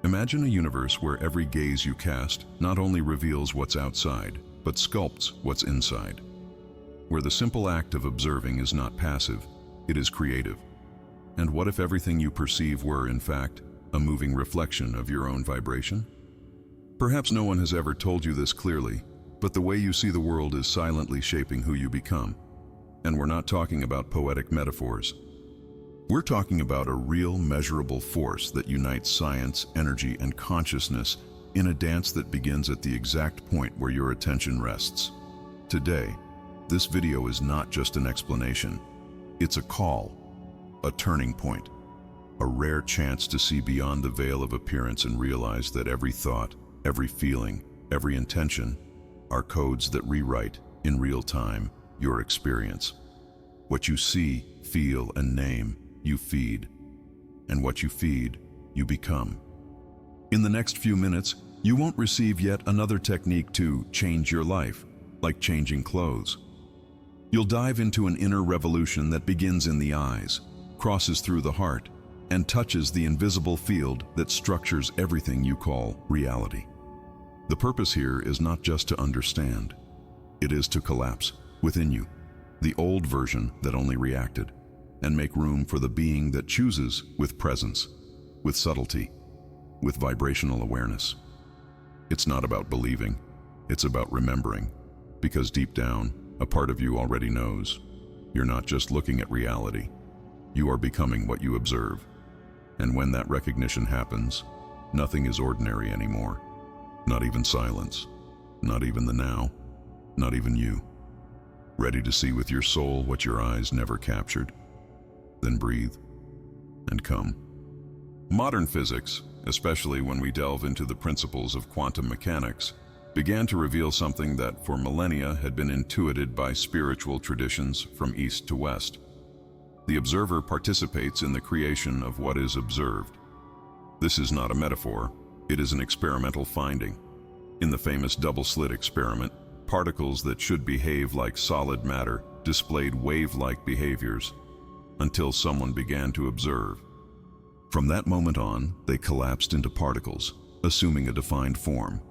Imagine a universe where every gaze you cast not only reveals what's outside, but sculpts what's inside. Where the simple act of observing is not passive, it is creative. And what if everything you perceive were, in fact, a moving reflection of your own vibration? Perhaps no one has ever told you this clearly, but the way you see the world is silently shaping who you become. And we're not talking about poetic metaphors. We're talking about a real, measurable force that unites science, energy, and consciousness in a dance that begins at the exact point where your attention rests. Today, this video is not just an explanation. It's a call, a turning point, a rare chance to see beyond the veil of appearance and realize that every thought, every feeling, every intention are codes that rewrite, in real time, your experience. What you see, feel, and name, you feed. And what you feed, you become. In the next few minutes, you won't receive yet another technique to change your life, like changing clothes. You'll dive into an inner revolution that begins in the eyes, crosses through the heart, and touches the invisible field that structures everything you call reality. The purpose here is not just to understand. It is to collapse, within you, the old version that only reacted, and make room for the being that chooses with presence, with subtlety, with vibrational awareness. It's not about believing, it's about remembering, because deep down, a part of you already knows. You're not just looking at reality, you are becoming what you observe. And when that recognition happens, nothing is ordinary anymore. Not even silence, not even the now, not even you. Ready to see with your soul what your eyes never captured? Then breathe and come. Modern physics, especially when we delve into the principles of quantum mechanics, began to reveal something that for millennia had been intuited by spiritual traditions from east to west. The observer participates in the creation of what is observed. This is not a metaphor, it is an experimental finding. In the famous double-slit experiment, particles that should behave like solid matter displayed wave-like behaviors until someone began to observe. From that moment on, they collapsed into particles, assuming a defined form.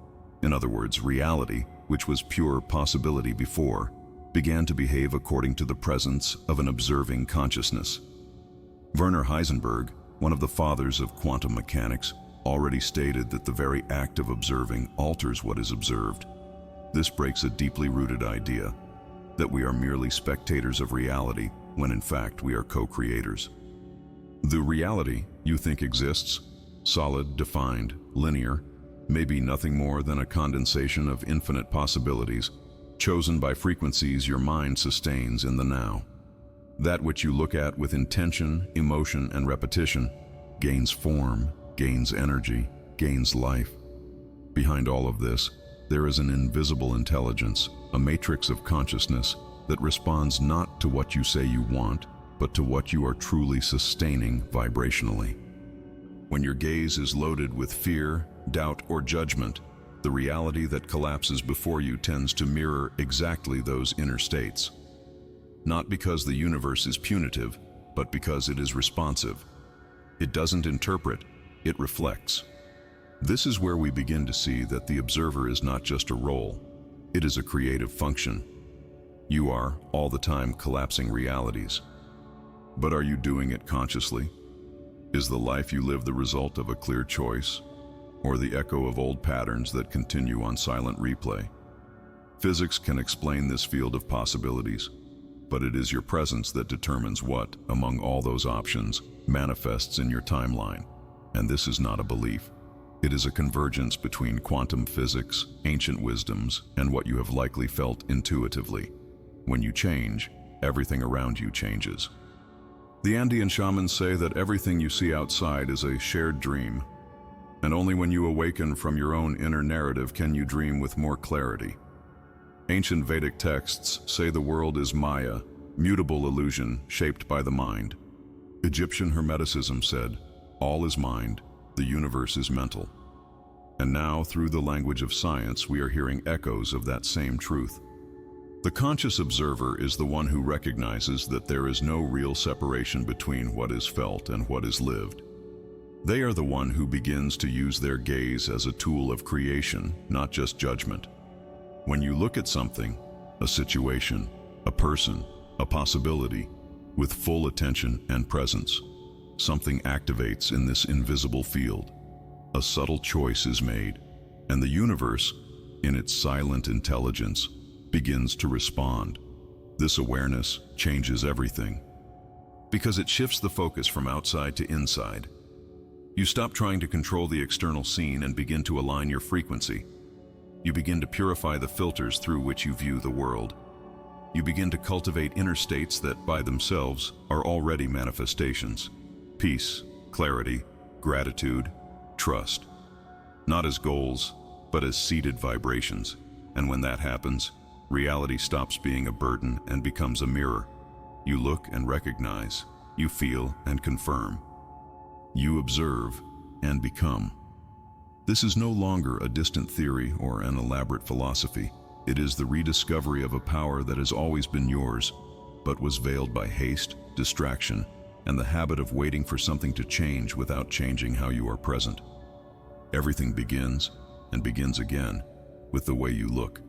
In other words, reality, which was pure possibility before, began to behave according to the presence of an observing consciousness. Werner Heisenberg, one of the fathers of quantum mechanics, already stated that the very act of observing alters what is observed. This breaks a deeply rooted idea that we are merely spectators of reality when in fact we are co-creators. The reality you think exists, solid, defined, linear, may be nothing more than a condensation of infinite possibilities chosen by frequencies your mind sustains in the now. That which you look at with intention, emotion, and repetition gains form, gains energy, gains life. Behind all of this, there is an invisible intelligence, a matrix of consciousness that responds not to what you say you want, but to what you are truly sustaining vibrationally. When your gaze is loaded with fear, doubt, or judgment, the reality that collapses before you tends to mirror exactly those inner states. Not because the universe is punitive, but because it is responsive. It doesn't interpret, it reflects. This is where we begin to see that the observer is not just a role, it is a creative function. You are, all the time, collapsing realities. But are you doing it consciously? Is the life you live the result of a clear choice, or the echo of old patterns that continue on silent replay? Physics can explain this field of possibilities, but it is your presence that determines what, among all those options, manifests in your timeline. And this is not a belief. It is a convergence between quantum physics, ancient wisdoms, and what you have likely felt intuitively. When you change, everything around you changes. The Andean shamans say that everything you see outside is a shared dream, and only when you awaken from your own inner narrative can you dream with more clarity. Ancient Vedic texts say the world is Maya, mutable illusion shaped by the mind. Egyptian Hermeticism said, all is mind, the universe is mental. And now, through the language of science, we are hearing echoes of that same truth. The conscious observer is the one who recognizes that there is no real separation between what is felt and what is lived. They are the one who begins to use their gaze as a tool of creation, not just judgment. When you look at something, a situation, a person, a possibility, with full attention and presence, something activates in this invisible field. A subtle choice is made, and the universe, in its silent intelligence, begins to respond. This awareness changes everything, because it shifts the focus from outside to inside. You stop trying to control the external scene and begin to align your frequency. You begin to purify the filters through which you view the world. You begin to cultivate inner states that, by themselves, are already manifestations. Peace, clarity, gratitude, trust. Not as goals, but as seated vibrations. And when that happens, reality stops being a burden and becomes a mirror. You look and recognize. You feel and confirm. You observe and become. This is no longer a distant theory or an elaborate philosophy. It is the rediscovery of a power that has always been yours, but was veiled by haste, distraction, and the habit of waiting for something to change without changing how you are present. Everything begins, and begins again, with the way you look.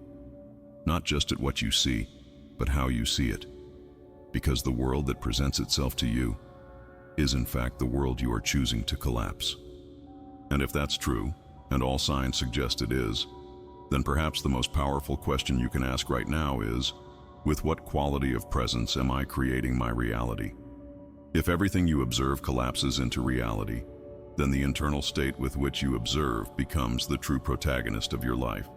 Not just at what you see, but how you see it. Because the world that presents itself to you is in fact the world you are choosing to collapse. And if that's true, and all signs suggest it is, then perhaps the most powerful question you can ask right now is, with what quality of presence am I creating my reality? If everything you observe collapses into reality, then the internal state with which you observe becomes the true protagonist of your life.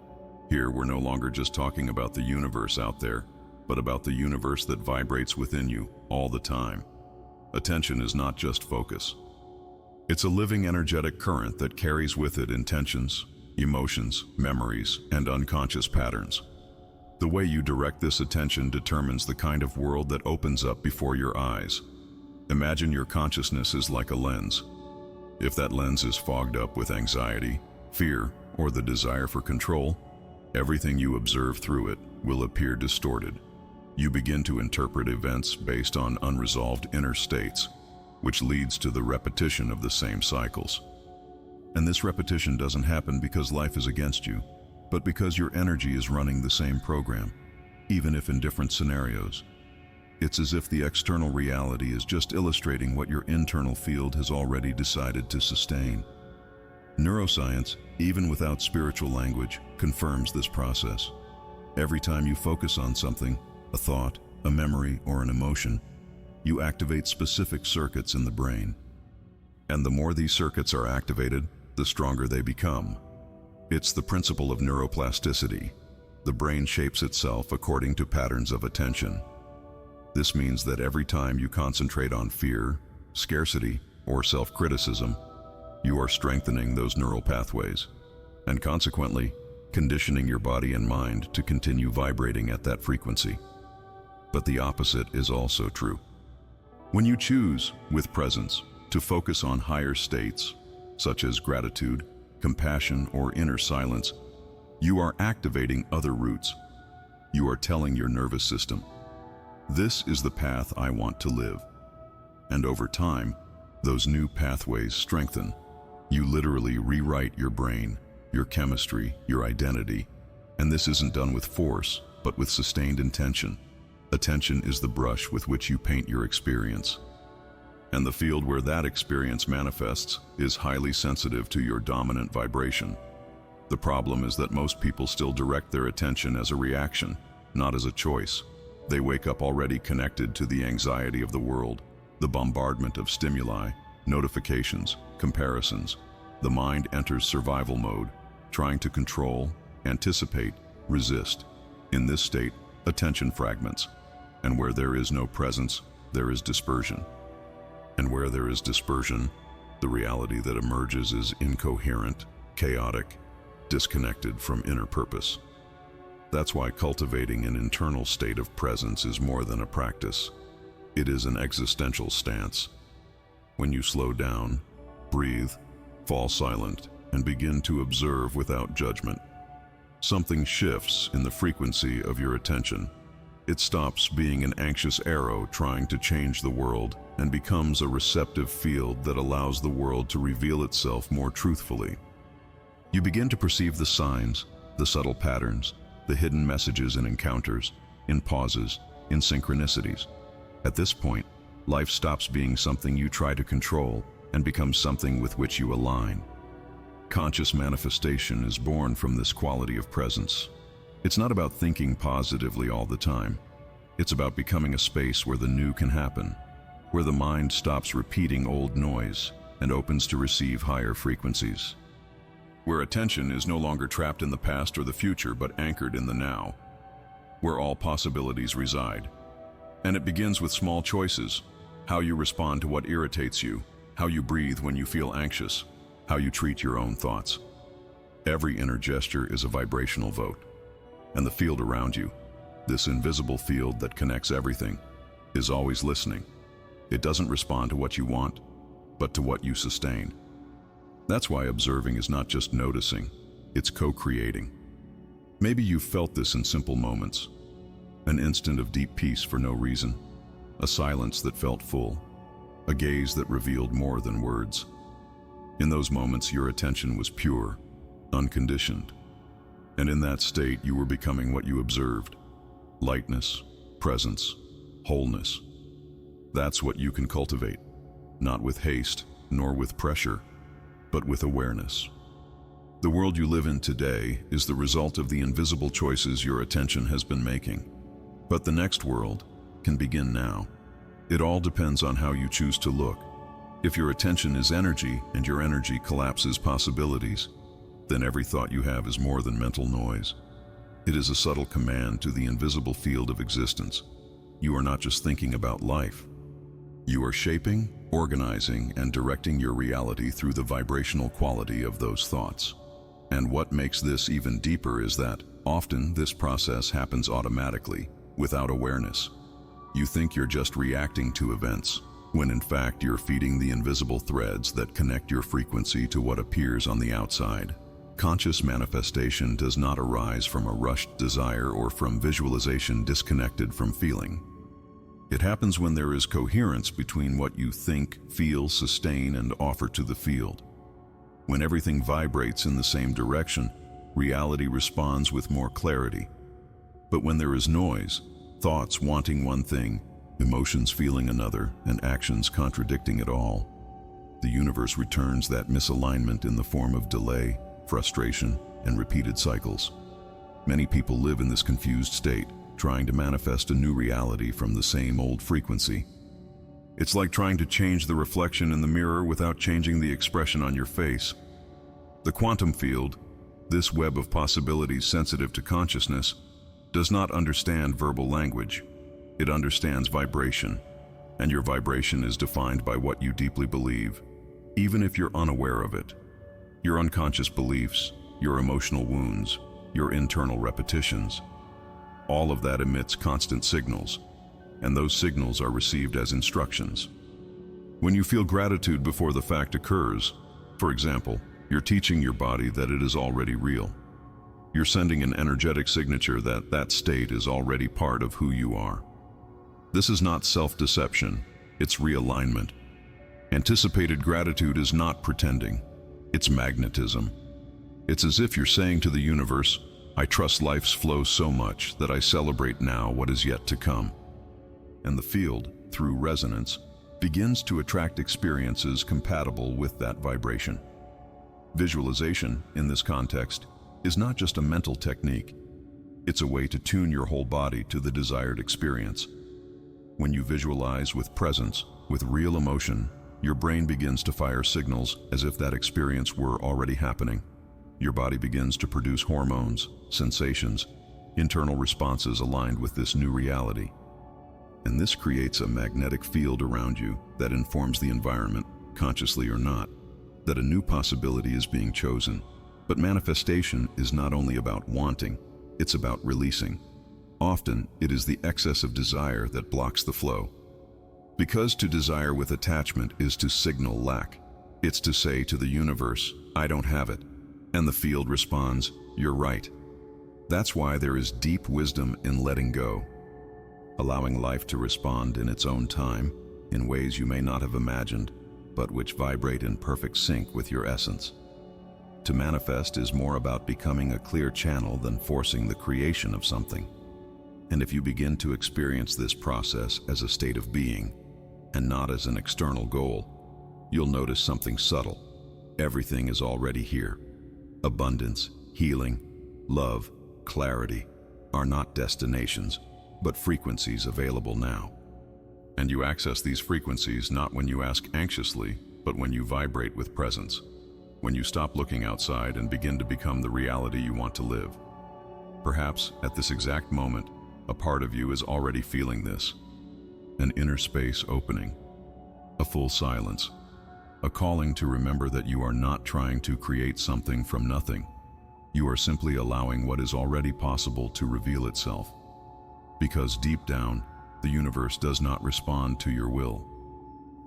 Here, we're no longer just talking about the universe out there, but about the universe that vibrates within you all the time. Attention is not just focus. It's a living energetic current that carries with it intentions, emotions, memories, and unconscious patterns. The way you direct this attention determines the kind of world that opens up before your eyes. Imagine your consciousness is like a lens. If that lens is fogged up with anxiety, fear, or the desire for control, everything you observe through it will appear distorted. You begin to interpret events based on unresolved inner states, which leads to the repetition of the same cycles. And this repetition doesn't happen because life is against you, but because your energy is running the same program, even if in different scenarios. It's as if the external reality is just illustrating what your internal field has already decided to sustain. Neuroscience, even without spiritual language, confirms this process. Every time you focus on something, a thought, a memory, or an emotion, you activate specific circuits in the brain. And the more these circuits are activated, the stronger they become. It's the principle of neuroplasticity. The brain shapes itself according to patterns of attention. This means that every time you concentrate on fear, scarcity, or self-criticism, you are strengthening those neural pathways, and consequently, conditioning your body and mind to continue vibrating at that frequency. But the opposite is also true. When you choose, with presence, to focus on higher states, such as gratitude, compassion, or inner silence, you are activating other roots. You are telling your nervous system, "This is the path I want to live." And over time, those new pathways strengthen. You literally rewrite your brain, your chemistry, your identity. And this isn't done with force, but with sustained intention. Attention is the brush with which you paint your experience. And the field where that experience manifests is highly sensitive to your dominant vibration. The problem is that most people still direct their attention as a reaction, not as a choice. They wake up already connected to the anxiety of the world, the bombardment of stimuli, notifications, comparisons. The mind enters survival mode, trying to control, anticipate, resist. In this state, attention fragments. And where there is no presence, there is dispersion. And where there is dispersion, the reality that emerges is incoherent, chaotic, disconnected from inner purpose. That's why cultivating an internal state of presence is more than a practice. It is an existential stance. When you slow down, breathe, fall silent, and begin to observe without judgment, something shifts in the frequency of your attention. It stops being an anxious arrow trying to change the world and becomes a receptive field that allows the world to reveal itself more truthfully. You begin to perceive the signs, the subtle patterns, the hidden messages in encounters, in pauses, in synchronicities. At this point, life stops being something you try to control and becomes something with which you align. Conscious manifestation is born from this quality of presence. It's not about thinking positively all the time. It's about becoming a space where the new can happen, where the mind stops repeating old noise and opens to receive higher frequencies. Where attention is no longer trapped in the past or the future, but anchored in the now, where all possibilities reside. And it begins with small choices: how you respond to what irritates you, how you breathe when you feel anxious, how you treat your own thoughts. Every inner gesture is a vibrational vote. And the field around you, this invisible field that connects everything, is always listening. It doesn't respond to what you want, but to what you sustain. That's why observing is not just noticing, it's co-creating. Maybe you've felt this in simple moments. An instant of deep peace for no reason, a silence that felt full, a gaze that revealed more than words. In those moments, your attention was pure, unconditioned. And in that state, you were becoming what you observed: lightness, presence, wholeness. That's what you can cultivate, not with haste, nor with pressure, but with awareness. The world you live in today is the result of the invisible choices your attention has been making. But the next world can begin now. It all depends on how you choose to look. If your attention is energy and your energy collapses possibilities, then every thought you have is more than mental noise. It is a subtle command to the invisible field of existence. You are not just thinking about life. You are shaping, organizing, and directing your reality through the vibrational quality of those thoughts. And what makes this even deeper is that often this process happens automatically, without awareness. You think you're just reacting to events, when in fact you're feeding the invisible threads that connect your frequency to what appears on the outside. Conscious manifestation does not arise from a rushed desire or from visualization disconnected from feeling. It happens when there is coherence between what you think, feel, sustain, and offer to the field. When everything vibrates in the same direction, reality responds with more clarity. But when there is noise, thoughts wanting one thing, emotions feeling another, and actions contradicting it all, the universe returns that misalignment in the form of delay, frustration, and repeated cycles. Many people live in this confused state, trying to manifest a new reality from the same old frequency. It's like trying to change the reflection in the mirror without changing the expression on your face. The quantum field, this web of possibilities sensitive to consciousness, does not understand verbal language. It understands vibration, and your vibration is defined by what you deeply believe, even if you're unaware of it. Your unconscious beliefs, your emotional wounds, your internal repetitions, all of that emits constant signals, and those signals are received as instructions. When you feel gratitude before the fact occurs, for example, you're teaching your body that it is already real. You're sending an energetic signature that that state is already part of who you are. This is not self-deception, it's realignment. Anticipated gratitude is not pretending. It's magnetism. It's as if you're saying to the universe, I trust life's flow so much that I celebrate now what is yet to come. And the field, through resonance, begins to attract experiences compatible with that vibration. Visualization, in this context, is not just a mental technique. It's a way to tune your whole body to the desired experience. When you visualize with presence, with real emotion, your brain begins to fire signals as if that experience were already happening. Your body begins to produce hormones, sensations, internal responses aligned with this new reality. And this creates a magnetic field around you that informs the environment, consciously or not, that a new possibility is being chosen. But manifestation is not only about wanting, it's about releasing. Often, it is the excess of desire that blocks the flow. Because to desire with attachment is to signal lack. It's to say to the universe, I don't have it. And the field responds, you're right. That's why there is deep wisdom in letting go. allowing life to respond in its own time, in ways you may not have imagined, but which vibrate in perfect sync with your essence. To manifest is more about becoming a clear channel than forcing the creation of something. And if you begin to experience this process as a state of being, and not as an external goal, you'll notice something subtle. Everything is already here. Abundance, healing, love, clarity are not destinations, but frequencies available now. And you access these frequencies not when you ask anxiously, but when you vibrate with presence. When you stop looking outside and begin to become the reality you want to live. Perhaps, at this exact moment, a part of you is already feeling this. An inner space opening. A full silence. A calling to remember that you are not trying to create something from nothing. You are simply allowing what is already possible to reveal itself. Because deep down, the universe does not respond to your will.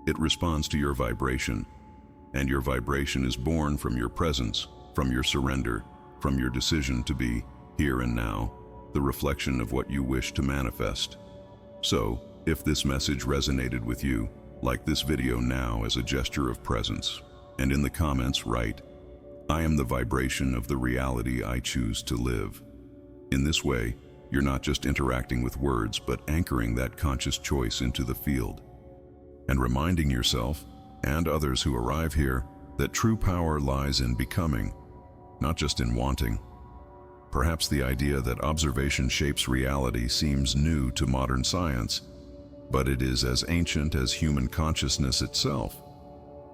It responds to your vibration. And your vibration is born from your presence, from your surrender, from your decision to be, here and now, the reflection of what you wish to manifest. So, if this message resonated with you, like this video now as a gesture of presence, and in the comments write, "I am the vibration of the reality I choose to live." In this way, you're not just interacting with words, but anchoring that conscious choice into the field. And reminding yourself, and others who arrive here, that true power lies in becoming, not just in wanting. Perhaps the idea that observation shapes reality seems new to modern science, but it is as ancient as human consciousness itself.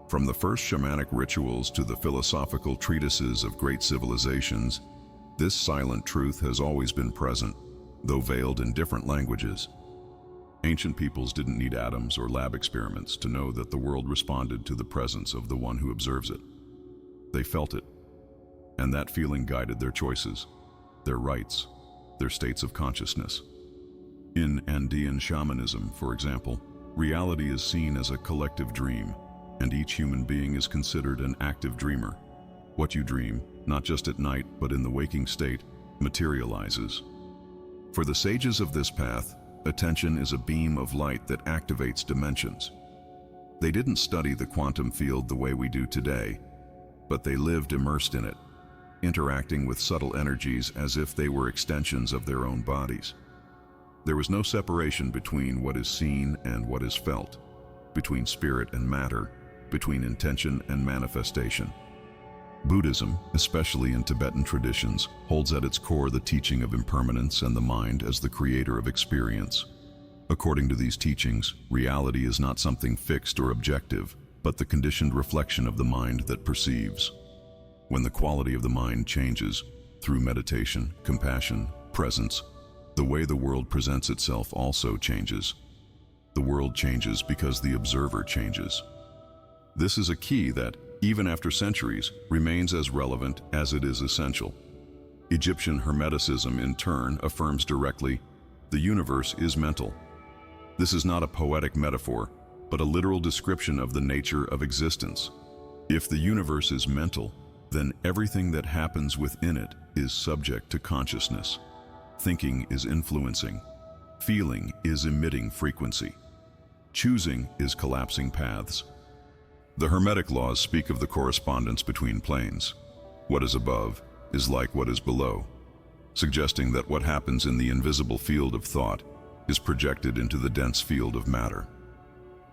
From the first shamanic rituals to the philosophical treatises of great civilizations, this silent truth has always been present, though veiled in different languages. Ancient peoples didn't need atoms or lab experiments to know that the world responded to the presence of the one who observes it. They felt it, and that feeling guided their choices, their rites, their states of consciousness. In Andean shamanism, for example, reality is seen as a collective dream, and each human being is considered an active dreamer. What you dream, not just at night but in the waking state, materializes. For the sages of this path, attention is a beam of light that activates dimensions. They didn't study the quantum field the way we do today, but they lived immersed in it, interacting with subtle energies as if they were extensions of their own bodies. There was no separation between what is seen and what is felt, between spirit and matter, between intention and manifestation. Buddhism, especially in Tibetan traditions, holds at its core the teaching of impermanence and the mind as the creator of experience. According to these teachings, reality is not something fixed or objective, but the conditioned reflection of the mind that perceives. When the quality of the mind changes, through meditation, compassion, presence, the way the world presents itself also changes. The world changes because the observer changes. This is a key that, even after centuries, remains as relevant as it is essential. Egyptian Hermeticism, in turn, affirms directly, the universe is mental. This is not a poetic metaphor, but a literal description of the nature of existence. If the universe is mental, then everything that happens within it is subject to consciousness. Thinking is influencing. Feeling is emitting frequency. Choosing is collapsing paths. The Hermetic laws speak of the correspondence between planes. What is above is like what is below, suggesting that what happens in the invisible field of thought is projected into the dense field of matter.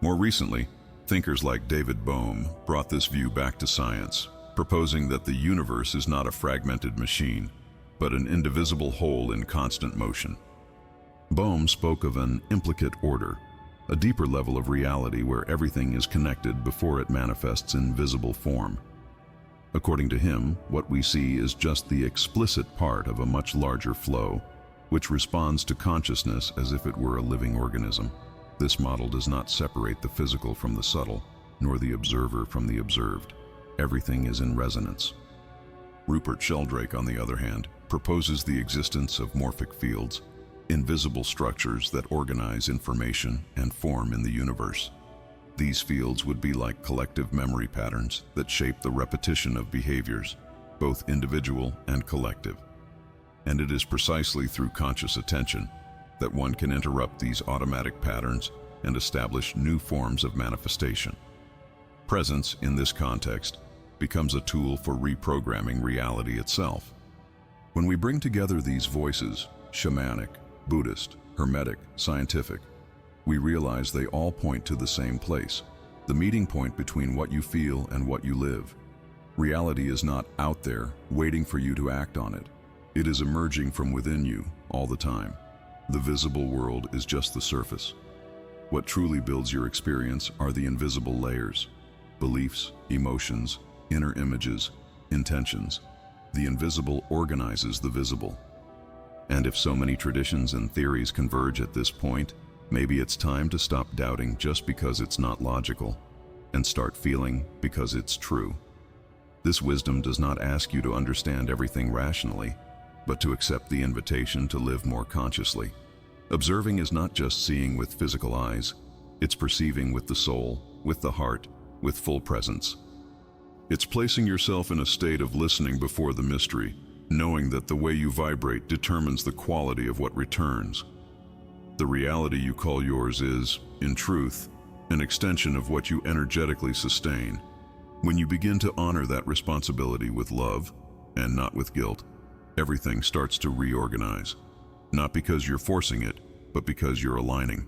More recently, thinkers like David Bohm brought this view back to science, proposing that the universe is not a fragmented machine, but an indivisible whole in constant motion. Bohm spoke of an implicate order, a deeper level of reality where everything is connected before it manifests in visible form. According to him, what we see is just the explicit part of a much larger flow, which responds to consciousness as if it were a living organism. This model does not separate the physical from the subtle, nor the observer from the observed. Everything is in resonance. Rupert Sheldrake, on the other hand, proposes the existence of morphic fields, invisible structures that organize information and form in the universe. These fields would be like collective memory patterns that shape the repetition of behaviors, both individual and collective. And it is precisely through conscious attention, that one can interrupt these automatic patterns and establish new forms of manifestation. Presence, in this context, becomes a tool for reprogramming reality itself. When we bring together these voices, shamanic, Buddhist, Hermetic, scientific, we realize they all point to the same place, the meeting point between what you feel and what you live. Reality is not out there, waiting for you to act on it. It is emerging from within you, all the time. The visible world is just the surface. What truly builds your experience are the invisible layers: beliefs, emotions, inner images, intentions. The invisible organizes the visible. And if so many traditions and theories converge at this point, maybe it's time to stop doubting just because it's not logical, and start feeling because it's true. This wisdom does not ask you to understand everything rationally, but to accept the invitation to live more consciously. Observing is not just seeing with physical eyes, it's perceiving with the soul, with the heart, with full presence. It's placing yourself in a state of listening before the mystery, knowing that the way you vibrate determines the quality of what returns. The reality you call yours is, in truth, an extension of what you energetically sustain. When you begin to honor that responsibility with love, and not with guilt, everything starts to reorganize. Not because you're forcing it, but because you're aligning.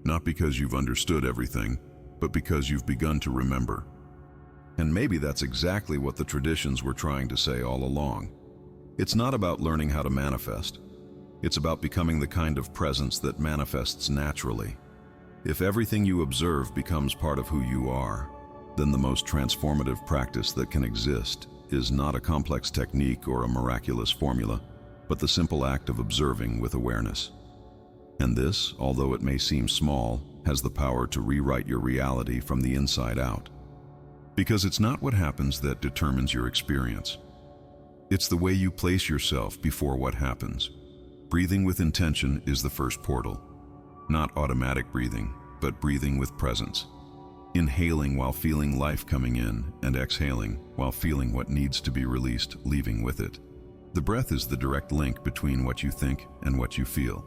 Not because you've understood everything, but because you've begun to remember. And maybe that's exactly what the traditions were trying to say all along. It's not about learning how to manifest. It's about becoming the kind of presence that manifests naturally. If everything you observe becomes part of who you are, then the most transformative practice that can exist is not a complex technique or a miraculous formula, but the simple act of observing with awareness. And this, although it may seem small, has the power to rewrite your reality from the inside out. Because it's not what happens that determines your experience. It's the way you place yourself before what happens. Breathing with intention is the first portal. Not automatic breathing, but breathing with presence. Inhaling while feeling life coming in, and exhaling while feeling what needs to be released, leaving with it. The breath is the direct link between what you think and what you feel.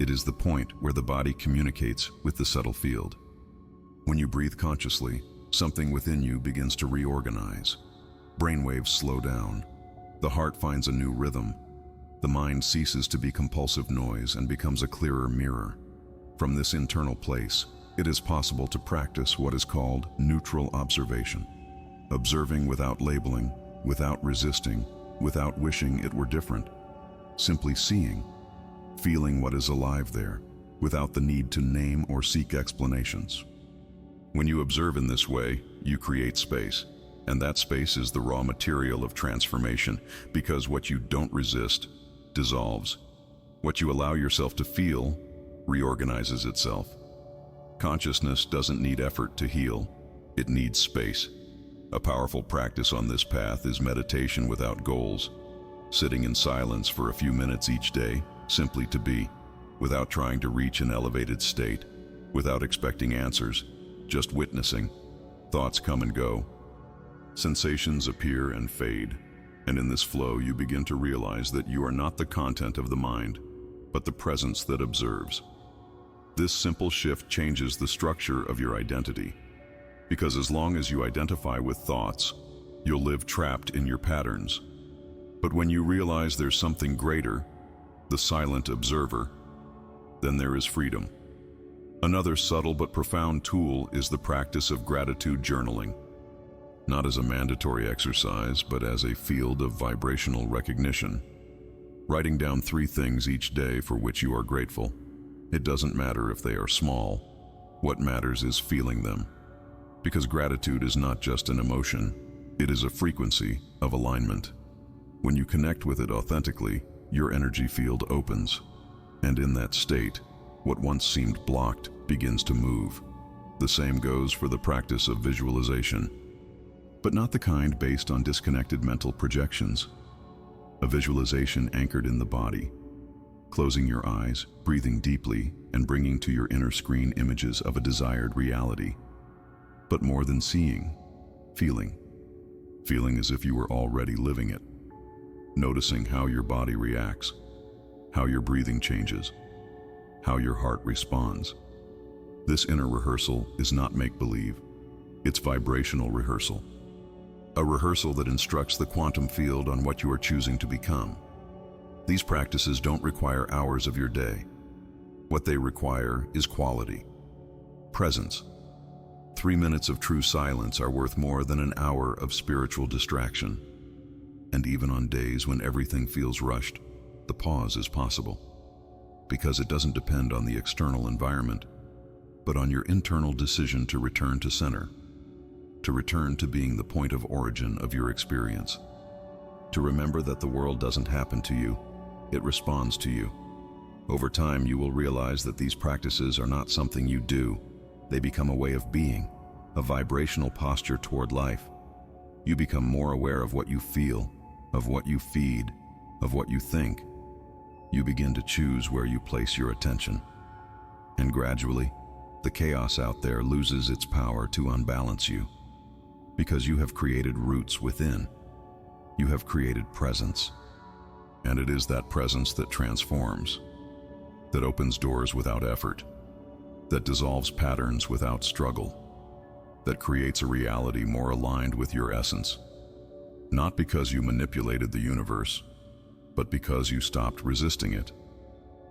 It is the point where the body communicates with the subtle field. When you breathe consciously, something within you begins to reorganize. Brainwaves slow down. The heart finds a new rhythm. The mind ceases to be compulsive noise and becomes a clearer mirror. From this internal place, it is possible to practice what is called neutral observation. Observing without labeling, without resisting, without wishing it were different. Simply seeing, feeling what is alive there, without the need to name or seek explanations. When you observe in this way, you create space, and that space is the raw material of transformation, because what you don't resist dissolves. What you allow yourself to feel reorganizes itself. Consciousness doesn't need effort to heal, it needs space. A powerful practice on this path is meditation without goals, sitting in silence for a few minutes each day, simply to be, without trying to reach an elevated state, without expecting answers, just witnessing. Thoughts come and go. Sensations appear and fade, and in this flow you begin to realize that you are not the content of the mind, but the presence that observes. This simple shift changes the structure of your identity, because as long as you identify with thoughts, you'll live trapped in your patterns. But when you realize there's something greater, the silent observer, then there is freedom. Another subtle but profound tool is the practice of gratitude journaling. Not as a mandatory exercise, but as a field of vibrational recognition. Writing down 3 things each day for which you are grateful. It doesn't matter if they are small. What matters is feeling them. Because gratitude is not just an emotion, it is a frequency of alignment. When you connect with it authentically, your energy field opens. And in that state, what once seemed blocked begins to move. The same goes for the practice of visualization. But not the kind based on disconnected mental projections. A visualization anchored in the body. Closing your eyes, breathing deeply, and bringing to your inner screen images of a desired reality. But more than seeing, feeling. Feeling as if you were already living it. Noticing how your body reacts, how your breathing changes, how your heart responds. This inner rehearsal is not make-believe, it's vibrational rehearsal. A rehearsal that instructs the quantum field on what you are choosing to become. These practices don't require hours of your day. What they require is quality, presence. 3 minutes of true silence are worth more than an hour of spiritual distraction. And even on days when everything feels rushed, the pause is possible. Because it doesn't depend on the external environment, but on your internal decision to return to center, to return to being the point of origin of your experience, to remember that the world doesn't happen to you, it responds to you. Over time, you will realize that these practices are not something you do. They become a way of being, a vibrational posture toward life. You become more aware of what you feel, of what you feed, of what you think. You begin to choose where you place your attention. And gradually, the chaos out there loses its power to unbalance you. Because you have created roots within. You have created presence. And it is that presence that transforms, that opens doors without effort, that dissolves patterns without struggle, that creates a reality more aligned with your essence. Not because you manipulated the universe, but because you stopped resisting it.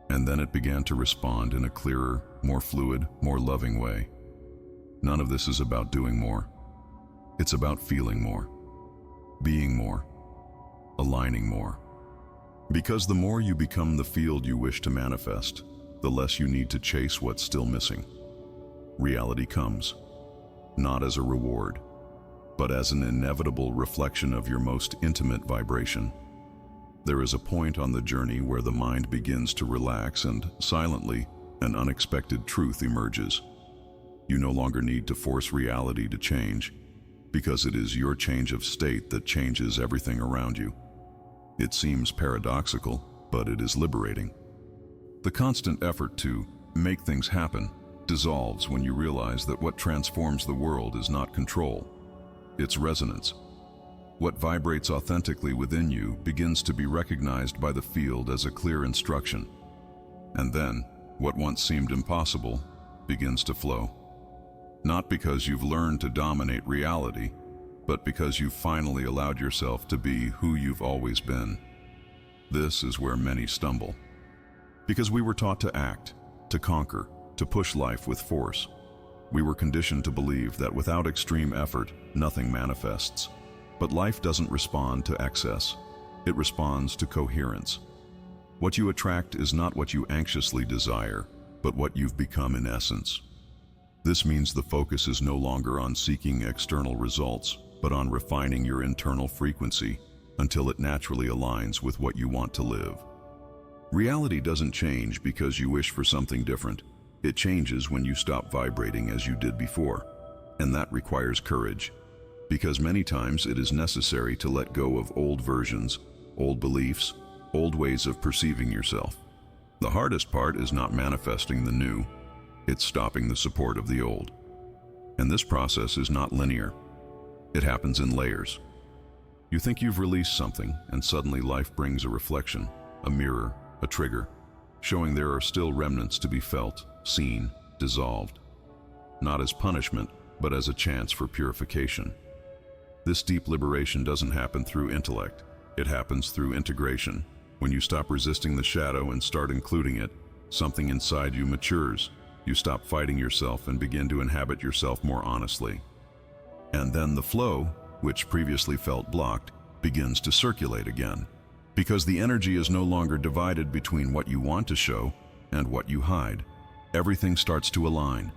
And then it began to respond in a clearer, more fluid, more loving way. None of this is about doing more. It's about feeling more, being more, aligning more. Because the more you become the field you wish to manifest, the less you need to chase what's still missing. Reality comes, not as a reward, but as an inevitable reflection of your most intimate vibration. There is a point on the journey where the mind begins to relax and, silently, an unexpected truth emerges. You no longer need to force reality to change, because it is your change of state that changes everything around you. It seems paradoxical, but it is liberating. The constant effort to make things happen dissolves when you realize that what transforms the world is not control, it's resonance. What vibrates authentically within you begins to be recognized by the field as a clear instruction. And then, what once seemed impossible begins to flow. Not because you've learned to dominate reality, but because you've finally allowed yourself to be who you've always been. This is where many stumble. Because we were taught to act, to conquer, to push life with force. We were conditioned to believe that without extreme effort, nothing manifests. But life doesn't respond to excess. It responds to coherence. What you attract is not what you anxiously desire, but what you've become in essence. This means the focus is no longer on seeking external results, but on refining your internal frequency until it naturally aligns with what you want to live. Reality doesn't change because you wish for something different. It changes when you stop vibrating as you did before. And that requires courage. Because many times it is necessary to let go of old versions, old beliefs, old ways of perceiving yourself. The hardest part is not manifesting the new, it's stopping the support of the old. And this process is not linear. It happens in layers. You think you've released something, and suddenly life brings a reflection, a mirror, a trigger, showing there are still remnants to be felt, seen, dissolved. Not as punishment, but as a chance for purification. This deep liberation doesn't happen through intellect. It happens through integration. When you stop resisting the shadow and start including it, something inside you matures. You stop fighting yourself and begin to inhabit yourself more honestly. And then the flow, which previously felt blocked, begins to circulate again. Because the energy is no longer divided between what you want to show and what you hide. Everything starts to align.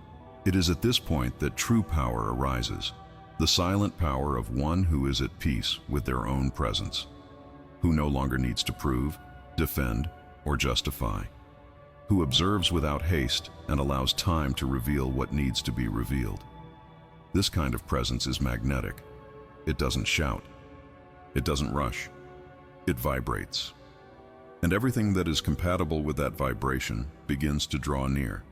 It is at this point that true power arises. The silent power of one who is at peace with their own presence, who no longer needs to prove, defend, or justify, who observes without haste and allows time to reveal what needs to be revealed. This kind of presence is magnetic. It doesn't shout. It doesn't rush. It vibrates. And everything that is compatible with that vibration begins to draw near.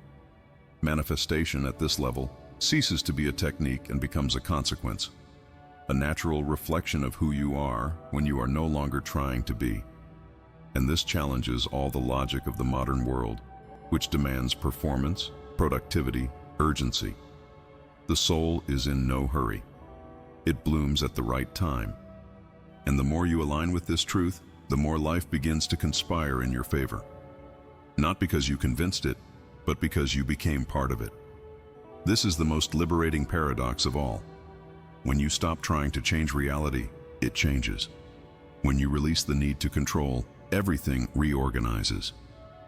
Manifestation at this level ceases to be a technique and becomes a consequence, a natural reflection of who you are when you are no longer trying to be. And this challenges all the logic of the modern world. which demands performance, productivity, urgency. The soul is in no hurry. It blooms at the right time. And the more you align with this truth, the more life begins to conspire in your favor. Not because you convinced it, but because you became part of it. This is the most liberating paradox of all. When you stop trying to change reality, it changes. When you release the need to control, everything reorganizes.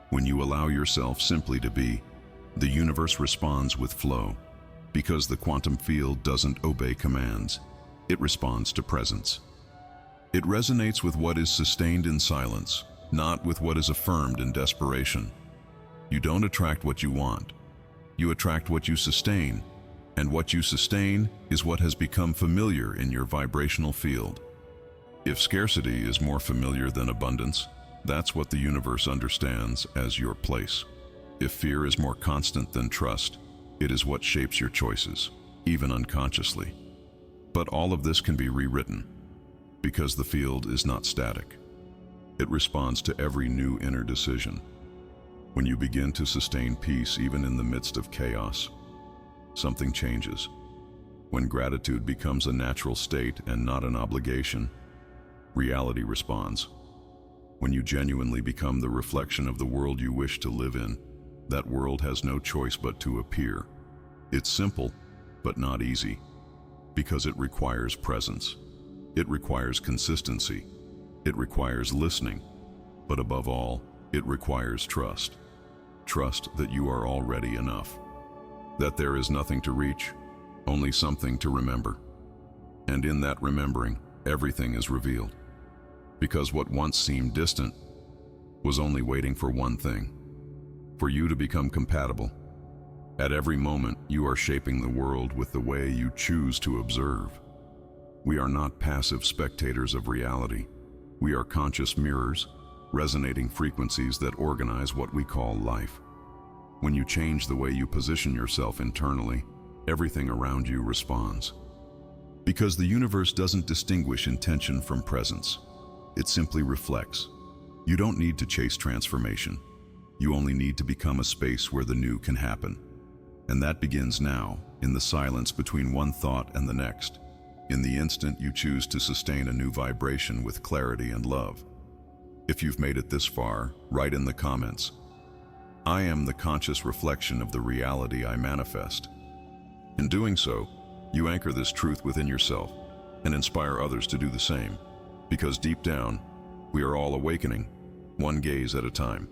When you allow yourself simply to be, the universe responds with flow. Because the quantum field doesn't obey commands, it responds to presence. It resonates with what is sustained in silence, not with what is affirmed in desperation. You don't attract what you want. You attract what you sustain, and what you sustain is what has become familiar in your vibrational field. If scarcity is more familiar than abundance, that's what the universe understands as your place. If fear is more constant than trust, it is what shapes your choices, even unconsciously. But all of this can be rewritten, because the field is not static. It responds to every new inner decision. When you begin to sustain peace even in the midst of chaos, something changes. When gratitude becomes a natural state and not an obligation, reality responds. When you genuinely become the reflection of the world you wish to live in, that world has no choice but to appear. It's simple, but not easy, because it requires presence. It requires consistency. It requires listening. But above all, it requires trust. Trust that you are already enough. That there is nothing to reach, only something to remember. And in that remembering, everything is revealed. Because what once seemed distant was only waiting for one thing: for you to become compatible. At every moment, you are shaping the world with the way you choose to observe. We are not passive spectators of reality. We are conscious mirrors, resonating frequencies that organize what we call life. When you change the way you position yourself internally, everything around you responds. Because the universe doesn't distinguish intention from presence. It simply reflects. You don't need to chase transformation. You only need to become a space where the new can happen. And that begins now, in the silence between one thought and the next. In the instant you choose to sustain a new vibration with clarity and love. If you've made it this far, write in the comments, "I am the conscious reflection of the reality I manifest." In doing so, you anchor this truth within yourself and inspire others to do the same. Because deep down, we are all awakening, one gaze at a time.